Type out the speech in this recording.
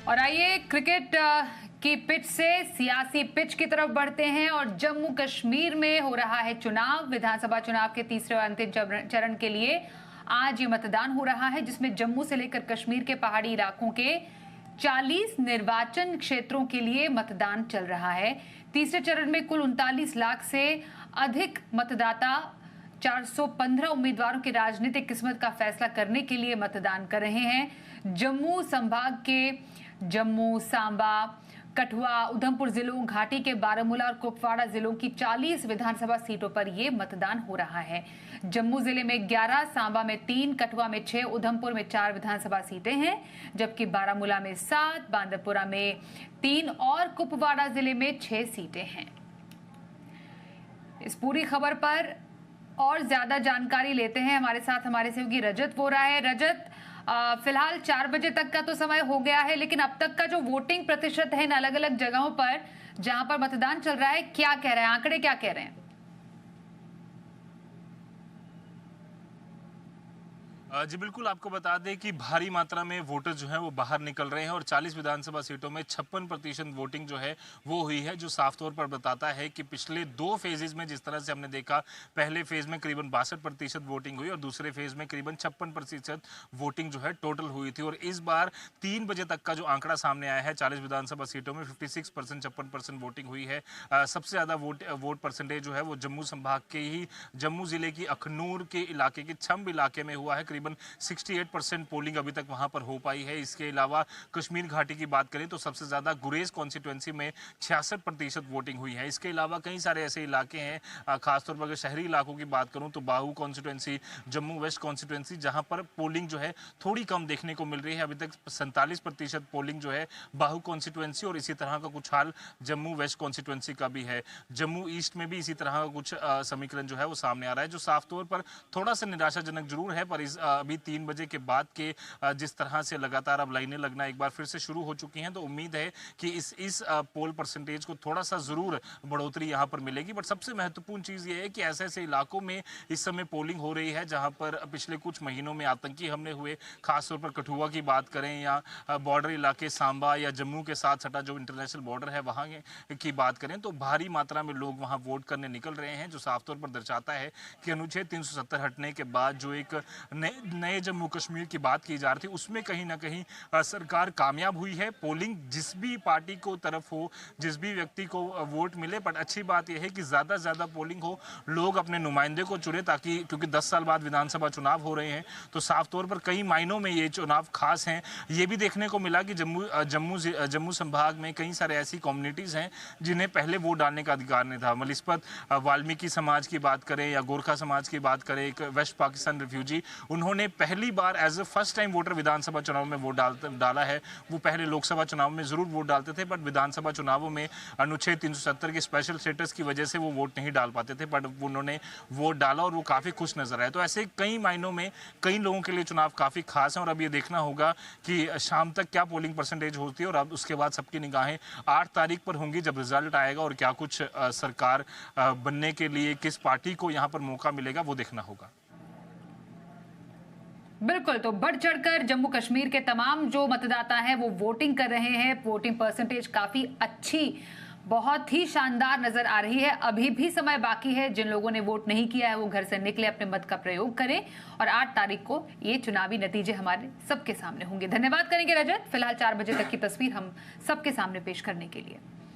और आइए क्रिकेट की पिच से सियासी पिच की तरफ बढ़ते हैं और जम्मू कश्मीर में हो रहा है चुनाव। विधानसभा चुनाव के तीसरे और अंतिम चरण के लिए आज ये मतदान हो रहा है, जिसमें जम्मू से लेकर कश्मीर के पहाड़ी इलाकों के 40 निर्वाचन क्षेत्रों के लिए मतदान चल रहा है। तीसरे चरण में कुल 39 लाख से अधिक मतदाता 415 उम्मीदवारों की राजनीतिक किस्मत का फैसला करने के लिए मतदान कर रहे हैं। जम्मू संभाग के जम्मू, सांबा, कठुआ, उधमपुर जिलों, घाटी के बारामूला और कुपवाड़ा जिलों की 40 विधानसभा सीटों पर यह मतदान हो रहा है। जम्मू जिले में 11, सांबा में 3, कठुआ में 6, उधमपुर में 4 विधानसभा सीटें हैं, जबकि बारामूला में 7, बांदरपुरा में 3 और कुपवाड़ा जिले में 6 सीटें हैं। इस पूरी खबर पर और ज्यादा जानकारी लेते हैं। हमारे साथ हमारे सहयोगी रजत वोरा है। रजत, फिलहाल 4 बजे तक का तो समय हो गया है, लेकिन अब तक का जो वोटिंग प्रतिशत है इन अलग अलग जगहों पर जहां पर मतदान चल रहा है, क्या कह रहे हैं आंकड़े, क्या कह रहे हैं? जी बिल्कुल, आपको बता दें कि भारी मात्रा में वोटर जो हैं वो बाहर निकल रहे हैं और 40 विधानसभा सीटों में 56% वोटिंग जो है वो हुई है, जो साफ तौर पर बताता है कि पिछले 2 फेजेज में जिस तरह से हमने देखा, पहले फेज में करीबन 62% वोटिंग हुई और दूसरे फेज में करीबन 56% वोटिंग जो है टोटल हुई थी। और इस बार 3 बजे तक का जो आंकड़ा सामने आया है, 40 विधानसभा सीटों में 56% 56% वोटिंग हुई है। सबसे ज़्यादा वोट परसेंटेज जो है वो जम्मू संभाग के ही जम्मू जिले की अखनूर के इलाके के छम्ब इलाके में हुआ है। करीबन 68% पोलिंग अभी तक वहां पर हो पाई है। इसके अलावा कश्मीर घाटी की बात करें तो सबसे ज्यादा गुरेज कॉन्स्टिट्यूएंसी में 66% वोटिंग हुई है। इसके अलावा कई सारे ऐसे इलाके हैं, खासतौर पर अगर शहरी इलाकों की बात करूं तो बाहू कॉन्स्टिट्यूएंसी, जम्मू वेस्ट कॉन्स्टिट्यूएंसी, जहां पर पोलिंग जो है थोड़ी कम देखने को मिल रही है। अभी तक 47% पोलिंग जो है बाहू कॉन्स्टिट्यूएंसी और इसी तरह का कुछ हाल जम्मू वेस्ट कॉन्स्टिट्यूएंसी का भी है। जम्मू ईस्ट में भी इसी तरह का कुछ समीकरण जो है वो सामने आ रहा है, जो साफ तौर पर थोड़ा सा निराशाजनक जरूर है। पर इस अभी 3 बजे के बाद के जिस तरह से लगातार अब लाइनें लगना एक बार फिर से शुरू हो चुकी हैं, तो उम्मीद है कि इस पोल परसेंटेज को थोड़ा सा जरूर बढ़ोतरी यहां पर मिलेगी। बट सबसे महत्वपूर्ण चीज ये है कि ऐसे ऐसे इलाकों में इस समय पोलिंग हो रही है जहां पर पिछले कुछ महीनों में आतंकी हमले हुए, खासतौर पर कठुआ की बात करें या बॉर्डर इलाके सांबा या जम्मू के साथ सटा जो इंटरनेशनल बॉर्डर है वहां की बात करें, तो भारी मात्रा में लोग वहां वोट करने निकल रहे हैं, जो साफ तौर पर दर्शाता है कि अनुच्छेद 370 हटने के बाद जो एक नए जम्मू कश्मीर की बात की जा रही थी, उसमें कहीं ना कहीं सरकार कामयाब हुई है। पोलिंग जिस भी पार्टी को तरफ हो, जिस भी व्यक्ति को वोट मिले, बट अच्छी बात यह है कि ज्यादा से ज्यादा पोलिंग हो, लोग अपने नुमाइंदे को चुने, ताकि क्योंकि 10 साल बाद विधानसभा चुनाव हो रहे हैं, तो साफ तौर पर कई मायनों में ये चुनाव खास हैं। ये भी देखने को मिला कि जम्मू संभाग में कई सारे ऐसी कम्युनिटीज हैं जिन्हें पहले वोट डालने का अधिकार नहीं था। मलिस्पत वाल्मीकि समाज की बात करें या गोरखा समाज की बात करें, एक वेस्ट पाकिस्तान रिफ्यूजी, उन्होंने पहली बार as a first time voter विधानसभा चुनाव में वोट डाला है। वो पहले लोकसभा चुनाव में जरूर वोट डालते थे, बट विधानसभा चुनावों में अनुच्छेद 370 के स्पेशल स्टेटस की वजह से वो वोट नहीं डाल पाते थे, बट उन्होंने वोट डाला और वो काफी खुश नजर आए। तो ऐसे कई मायनों में कई लोगों के लिए चुनाव काफी खास है और अब ये देखना होगा कि शाम तक क्या पोलिंग परसेंटेज होती है और अब उसके बाद सबकी निगाहें 8 तारीख पर होंगी जब रिजल्ट आएगा और क्या कुछ सरकार बनने के लिए किस पार्टी को यहाँ पर मौका मिलेगा वो देखना होगा। बिल्कुल, तो बढ़ चढ़कर जम्मू कश्मीर के तमाम जो मतदाता हैं वो वोटिंग कर रहे हैं। वोटिंग परसेंटेज काफी अच्छी, बहुत ही शानदार नजर आ रही है। अभी भी समय बाकी है, जिन लोगों ने वोट नहीं किया है वो घर से निकले, अपने मत का प्रयोग करें और 8 तारीख को ये चुनावी नतीजे हमारे सबके सामने होंगे। धन्यवाद करेंगे रजत, फिलहाल 4 बजे तक की तस्वीर हम सबके सामने पेश करने के लिए।